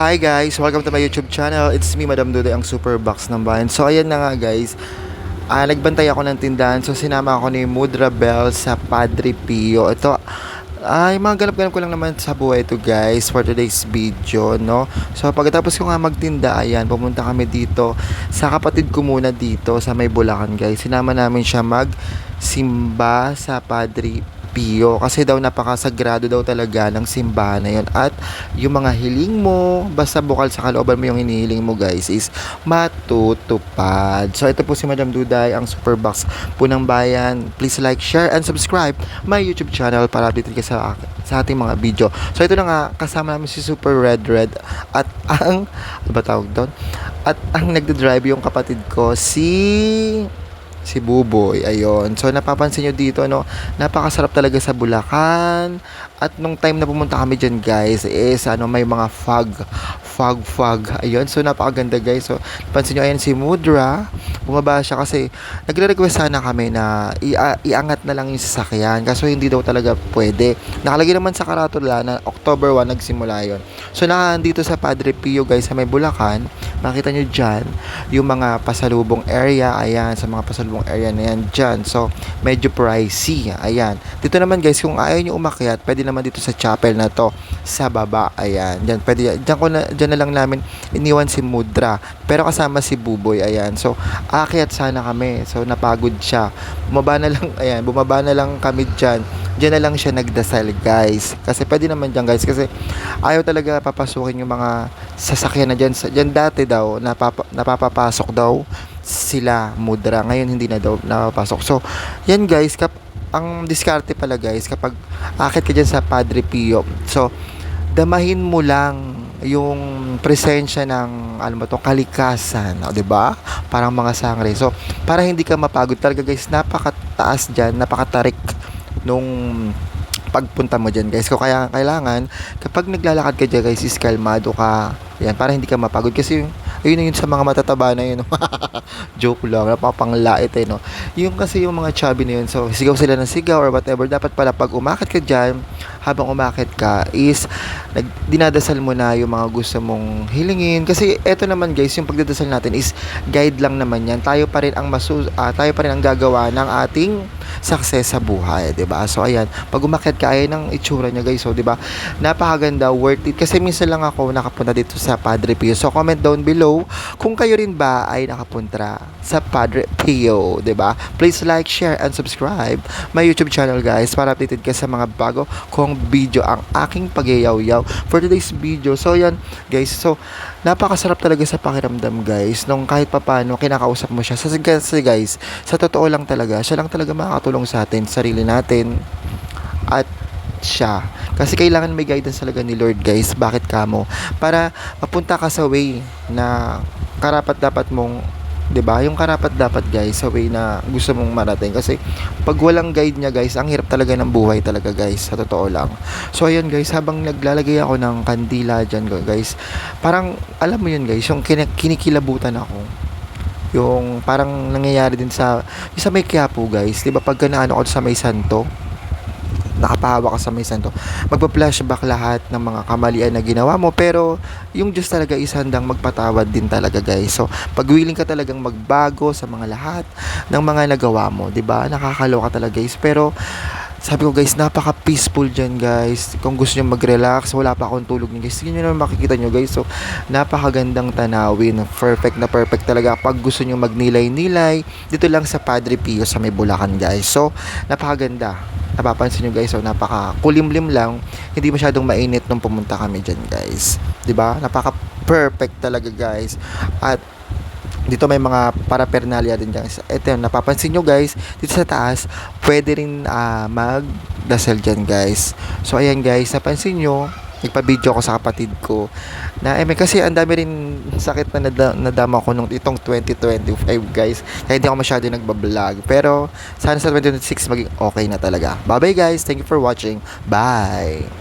Hi guys! Welcome to my YouTube channel. It's me, Madam Duday, ang super box ng bayan. So ayan na nga guys, nagbantay ako ng tindahan. So sinama ako ni Mudra Bell sa Padre Pio. Ito ay mga ganap-ganap ko lang naman sa buhay to guys for today's video, no? So pagkatapos ko nga magtinda, ayan, pumunta kami dito sa kapatid ko muna dito sa may Bulacan guys. Sinama namin siya magsimba sa Padre Pio kasi daw napakasagrado daw talaga ng simbahan na yun, at yung mga hiling mo, basta bukal sa kalooban mo yung hinihiling mo guys, is matutupad. So ito po si Madam Duday, ang super box po ng bayan. Please like, share, and subscribe my YouTube channel para updated ka sa ating mga video. So ito na nga, kasama namin si Super Red at ang ano ba tawag doon? At ang nagde-drive yung kapatid ko, si Buboy, ayun. So napapansin nyo dito, no, napakasarap talaga sa Bulacan. At nung time na pumunta kami dyan guys, is may mga fog, ayun. So napakaganda guys. So napansin nyo, ayan si Mudra, bumaba siya kasi nagre-request sana kami na iangat na lang yung sasakyan, kaso hindi daw talaga pwede. Nakalagay naman sa karatula na October 1 nagsimula yon. So nandito sa Padre Pio guys, sa may Bulacan, makita nyo dyan yung mga pasalubong area. Ayan, sa mga pasalubong area na yan dyan. So medyo pricey. Ayan, dito naman guys, kung ayaw nyo umakyat, pwede naman dito sa chapel na to sa baba. Ayan, dyan, pwede, dyan na lang namin iniwan si Mudra, pero kasama si Buboy. Ayan, so aakyat sana kami, so napagod siya, bumaba na lang. Ayan, bumaba na lang kami dyan na lang siya nagdasal guys, kasi pwede naman dyan guys, kasi ayaw talaga papasukin yung mga sasakyan na dyan dati daw, napapapasok daw sila Mudra, ngayon hindi na daw napapasok. So yan guys, ang diskarte pala guys, kapag akit ka dyan sa Padre Pio, so damahin mo lang yung presensya ng kalikasan, 'di ba? Parang mga sangre. So para hindi ka mapagod talaga guys, napakataas diyan, napakatarik nung pagpunta mo dyan guys. So kaya kailangan kapag naglalakad ka dyan guys, is kalmado ka, yan, para hindi ka mapagod, kasi ayun sa mga matataba na yun. Joke lang, napapanglait no. Yung kasi yung mga chubby na yun, so sigaw sila ng sigaw or whatever. Dapat pala pag umakit ka dyan, habang umakit ka is dinadasal mo na yung mga gusto mong hilingin, kasi eto naman guys, yung pagdadasal natin is guide lang naman yan. Tayo pa rin ang gagawa ng ating success sa buhay, 'di ba? So ayan, pag umakyat ka, ayan ang itsura niya guys. So 'di ba? Napakaganda, worth it. Kasi minsan lang ako nakapunta dito sa Padre Pio. So comment down below kung kayo rin ba ay nakapunta sa Padre Pio, 'di ba? Please like, share, and subscribe my YouTube channel guys, para updated ka sa mga bago kong video, ang aking pagyayaw-yaw for today's video. So ayan guys, so napakasarap talaga sa pakiramdam guys, nung kahit papano kinakausap mo siya. Kasi guys, sa totoo lang talaga, siya lang talaga makakatulong sa atin, sarili natin, at siya. Kasi kailangan may guidance talaga ni Lord guys. Bakit kamo? Para mapunta ka sa way na karapat-dapat mong, 'di ba? Yung karapat-dapat guys, sa way na gusto mong marating. Kasi pag walang guide niya guys, ang hirap talaga ng buhay talaga guys, sa totoo lang. So ayun guys, habang naglalagay ako ng kandila diyan guys, parang alam mo yun guys, yung kinikilabutan ako. Yung parang nangyayari din sa may Quiapo guys, 'di ba? Pagka naano ako sa may santo, nakapahawa ka sa may santo, magpa-flashback lahat ng mga kamalian na ginawa mo, pero yung Diyos talaga is handang magpatawad din talaga guys. So pag willing ka talagang magbago sa mga lahat ng mga nagawa mo, 'di ba? Nakakaloka talaga guys, pero sabi ko guys, napaka-peaceful dyan guys. Kung gusto nyo mag-relax, wala pa akong tulog nyo guys, sige nyo naman, makikita nyo guys. So napakagandang tanawin, perfect na perfect talaga pag gusto nyo magnilay-nilay dito lang sa Padre Pio sa may Bulacan guys. So napakaganda, napapansin nyo guys. So napaka-kulimlim lang, hindi masyadong mainit nung pumunta kami dyan guys, 'di ba? Napaka-perfect talaga guys. At dito may mga paraphernalia din dyan. Ito, napapansin nyo guys, dito sa taas, pwede rin magdasal dyan guys. So ayan guys, napansin nyo, nagpa-video ko sa kapatid ko na kasi ang dami rin sakit na nadama ko nung itong 2025 guys, kaya hindi ako masyado nagbablog, pero sana sa 2026 maging okay na talaga. Bye bye guys, thank you for watching, bye.